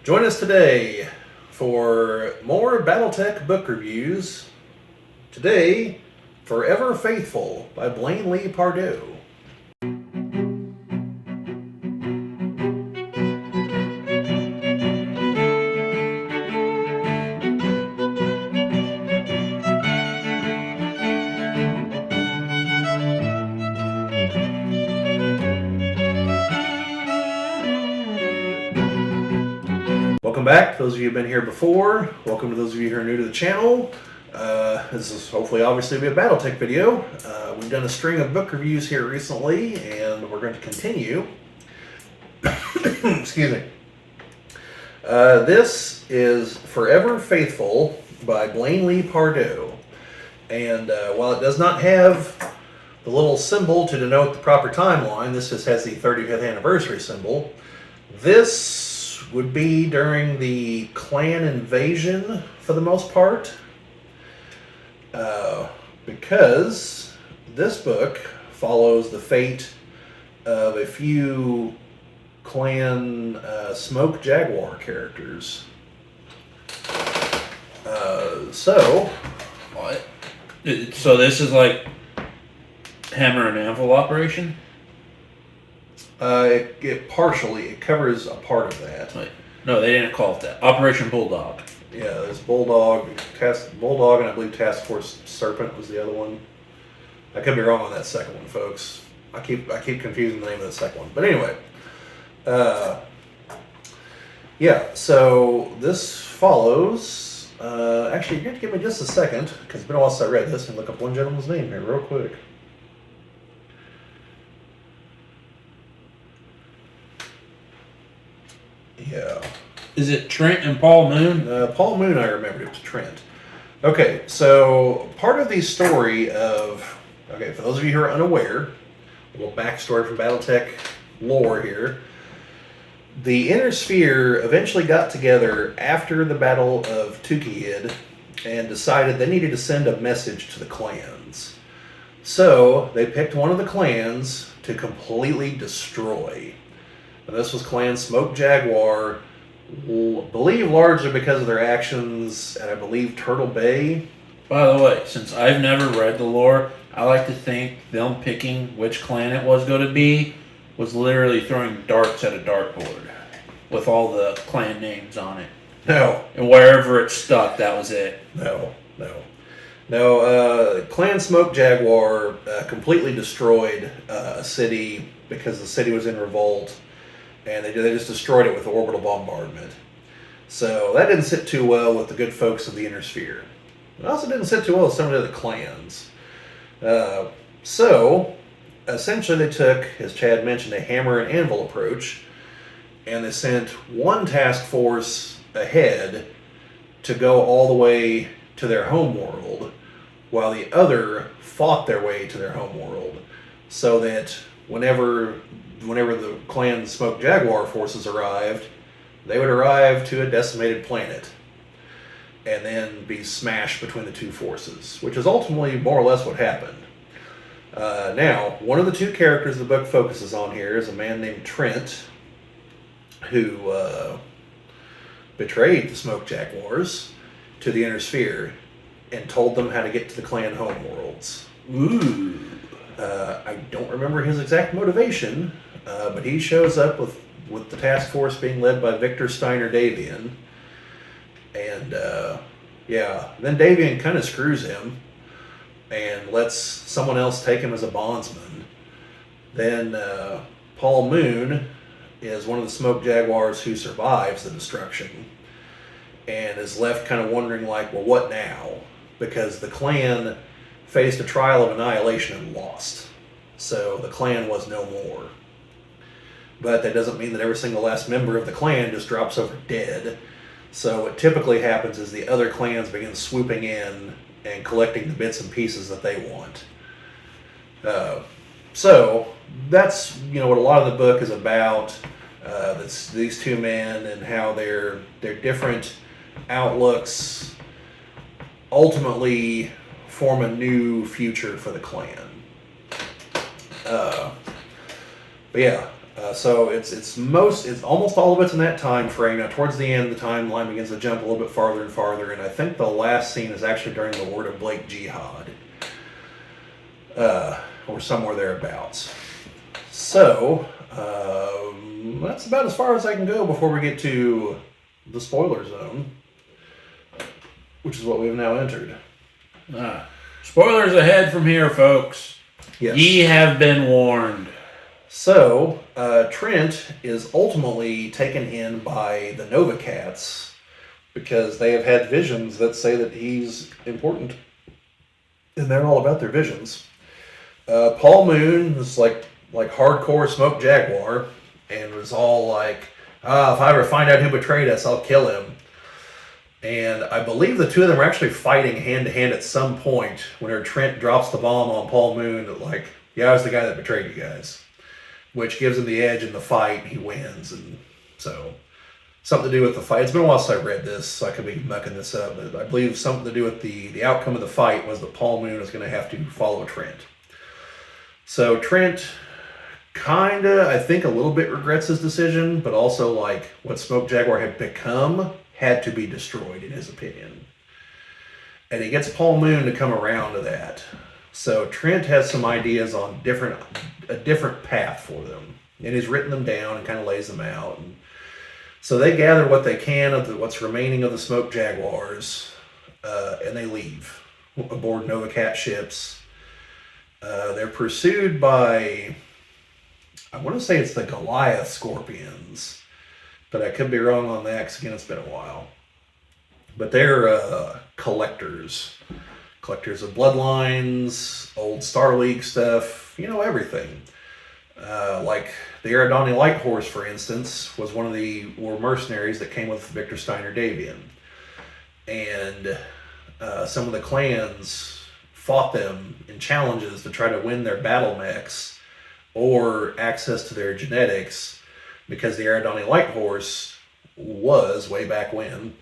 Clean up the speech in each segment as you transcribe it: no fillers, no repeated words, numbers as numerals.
Join us today for more BattleTech book reviews. Today, Forever Faithful by Blaine Lee Pardue. Welcome back, those of you who have been here before. Welcome to those of you who are new to the channel. This is hopefully obviously be a BattleTech video. We've done a string of book reviews here recently, and we're going to continue. Excuse me. This is Forever Faithful by Blaine Lee Pardue. And while it does not have the little symbol to denote the proper timeline, this just has the 35th anniversary symbol. This would be during the clan invasion for the most part, because this book follows the fate of a few clan Smoke Jaguar characters. What? So this is like Hammer and Anvil operation? It partially, it covers a part of that. Wait, no, they didn't call it that. Operation Bulldog. Yeah, there's Bulldog, and I believe Task Force Serpent was the other one. I could be wrong on that second one, folks. I keep confusing the name of the second one. But anyway, yeah. So this follows. Actually, you're going to give me just a second because it's been a while since I read this, and look up one gentleman's name here real quick. Yeah. Is it Trent and Paul Moon? Paul Moon, I remembered. It was Trent. Okay, so part of the story of... Okay, for those of you who are unaware, a little backstory from BattleTech lore here. The Inner Sphere eventually got together after the Battle of Tukeyid and decided they needed to send a message to the clans. So they picked one of the clans to completely destroy. And this was Clan Smoke Jaguar, I believe largely because of their actions at, I believe, Turtle Bay. By the way, since I've never read the lore, I like to think them picking which clan it was going to be was literally throwing darts at a dartboard with all the clan names on it. No. And wherever it stuck, that was it. No. Clan Smoke Jaguar completely destroyed a city because the city was in revolt. And they just destroyed it with orbital bombardment. So that didn't sit too well with the good folks of the Inner Sphere. It also didn't sit too well with some of the other clans. So, essentially they took, as Chad mentioned, a hammer and anvil approach, and they sent one task force ahead to go all the way to their home world, while the other fought their way to their home world, so that whenever the clan Smoke Jaguar forces arrived, they would arrive to a decimated planet and then be smashed between the two forces, which is ultimately more or less what happened. Now, one of the two characters the book focuses on here is a man named Trent, who betrayed the Smoke Jaguars to the Inner Sphere and told them how to get to the clan homeworlds. Ooh. I don't remember his exact motivation, but he shows up with the task force being led by Victor Steiner Davian. And, then Davian kind of screws him and lets someone else take him as a bondsman. Then Paul Moon is one of the Smoke Jaguars who survives the destruction and is left kind of wondering, like, well, what now? Because the clan faced a trial of annihilation and lost. So the clan was no more. But that doesn't mean that every single last member of the clan just drops over dead. So what typically happens is the other clans begin swooping in and collecting the bits and pieces that they want. So that's what a lot of the book is about. That's these two men and how their different outlooks ultimately form a new future for the clan. But yeah, So it's almost all of it's in that time frame. Now towards the end, the timeline begins to jump a little bit farther and farther, and I think the last scene is actually during the Word of Blake Jihad, or somewhere thereabouts. So that's about as far as I can go before we get to the spoiler zone, which is what we have now entered. Spoilers ahead from here, folks. Yes. Ye have been warned. So, Trent is ultimately taken in by the Nova Cats because they have had visions that say that he's important. And they're all about their visions. Paul Moon is like hardcore Smoke Jaguar and was all like, if I ever find out who betrayed us, I'll kill him. And I believe the two of them are actually fighting hand to hand at some point whenever Trent drops the bomb on Paul Moon, like, yeah, I was the guy that betrayed you guys. Which gives him the edge in the fight. He wins, and so something to do with the fight. It's been a while since I read this, so I could be mucking this up, but I believe something to do with the outcome of the fight was that Paul Moon is going to have to follow Trent. So Trent kinda, I think, a little bit regrets his decision, but also like what Smoke Jaguar had become had to be destroyed in his opinion. And he gets Paul Moon to come around to that. So Trent has some ideas on a different path for them. And he's written them down and kind of lays them out. And so they gather what they can of what's remaining of the Smoke Jaguars, and they leave aboard Nova Cat ships. They're pursued by, I want to say it's the Goliath Scorpions, but I could be wrong on that because, again, it's been a while. But they're collectors of bloodlines, old Star League stuff, everything. Like the Eridani Light Horse, for instance, were mercenaries that came with Victor Steiner Davian. And some of the clans fought them in challenges to try to win their battle mechs or access to their genetics, because the Eridani Light Horse was, way back when,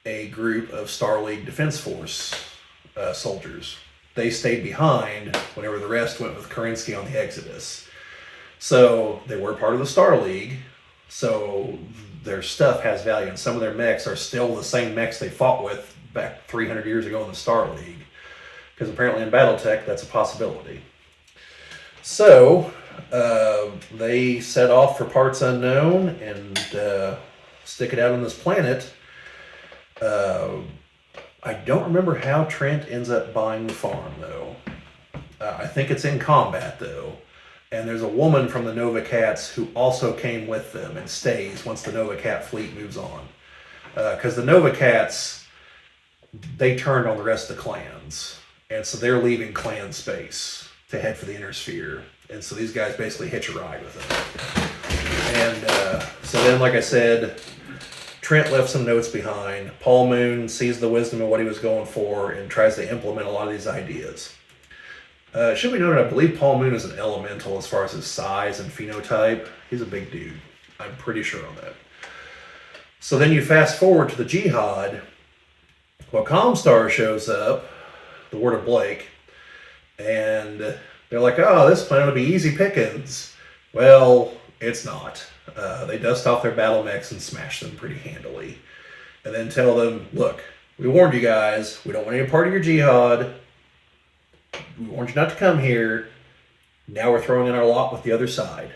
a group of Star League Defense Force soldiers. They stayed behind whenever the rest went with Kerensky on the Exodus. So they were part of the Star League, so their stuff has value, and some of their mechs are still the same mechs they fought with back 300 years ago in the Star League, because apparently in BattleTech that's a possibility. So they set off for parts unknown and stick it out on this planet. I don't remember how Trent ends up buying the farm, though. I think it's in combat, though. And there's a woman from the Nova Cats who also came with them and stays once the Nova Cat fleet moves on. Because the Nova Cats, they turned on the rest of the clans. And so they're leaving clan space to head for the Inner Sphere. And so these guys basically hitch a ride with them. And so then, like I said, Trent left some notes behind. Paul Moon sees the wisdom of what he was going for and tries to implement a lot of these ideas. Should be noted, I believe Paul Moon is an elemental as far as his size and phenotype. He's a big dude. I'm pretty sure on that. So then you fast forward to the Jihad. Well, Comstar shows up, the Word of Blake, and they're like, oh, this planet will be easy pickings. Well, it's not. They dust off their battle mechs and smash them pretty handily. And then tell them, look, we warned you guys. We don't want any part of your jihad. We warned you not to come here. Now we're throwing in our lot with the other side.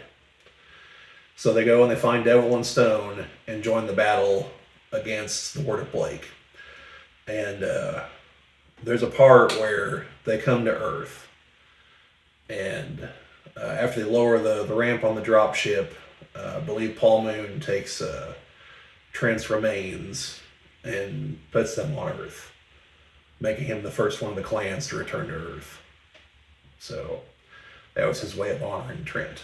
So they go and they find Devil and Stone and join the battle against the Word of Blake. And there's a part where they come to Earth. And after they lower the ramp on the drop ship, I believe Paul Moon takes Trent's remains and puts them on Earth, making him the first one of the clans to return to Earth. So that was his way of honoring Trent.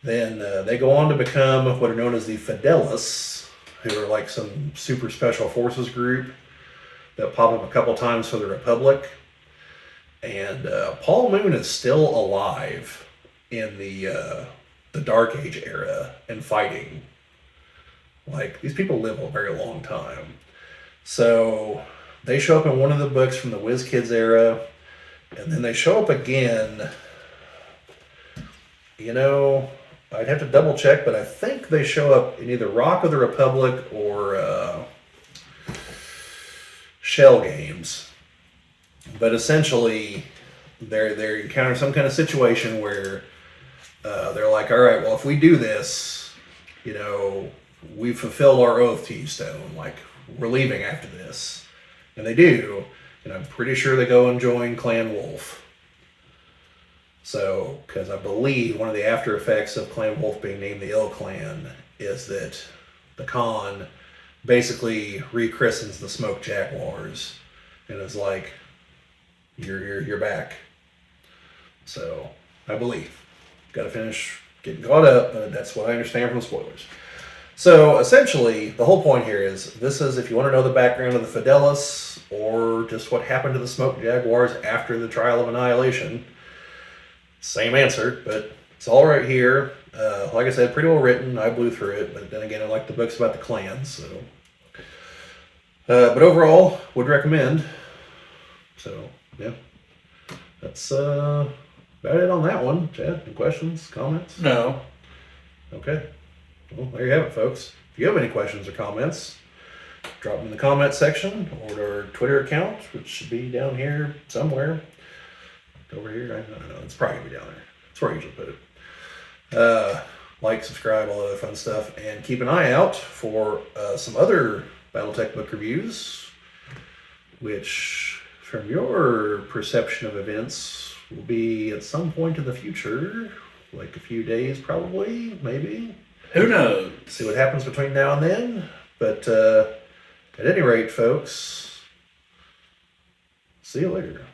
Then they go on to become what are known as the Fidelis, who are like some super special forces group that pop up a couple times for the Republic. And Paul Moon is still alive in the Dark Age era and fighting. Like, these people live a very long time. So they show up in one of the books from the WizKids era, and then they show up again You know, I'd have to double check, but I think they show up in either Rock of the Republic or Shell games. But essentially, they encounter some kind of situation where they're like, all right, well, if we do this, you know, we fulfilled our oath to Eastone. Like, we're leaving after this. And they do. And I'm pretty sure they go and join Clan Wolf. So, because I believe one of the after effects of Clan Wolf being named the IlClan is that the Khan basically rechristens the Smoke Jaguars and is like, you're back. So, I believe. Got to finish getting caught up, but that's what I understand from the spoilers. So, essentially, the whole point here is, this is if you want to know the background of the Fidelis, or just what happened to the Smoke Jaguars after the Trial of Annihilation. Same answer, but it's all right here. Like I said, pretty well written. I blew through it, but then again, I like the books about the clans, so. But overall, would recommend. So, yeah. That's about it on that one. Chad, any questions, comments? No. Okay. Well, there you have it, folks. If you have any questions or comments, drop them in the comment section or our Twitter account, which should be down here somewhere. Over here, I don't know. It's probably gonna be down there. That's where I usually put it. Like, subscribe, all that other fun stuff, and keep an eye out for some other BattleTech book reviews, which, from your perception of events, will be at some point in the future, like a few days, probably, maybe. Who knows? See what happens between now and then. But at any rate, folks, see you later.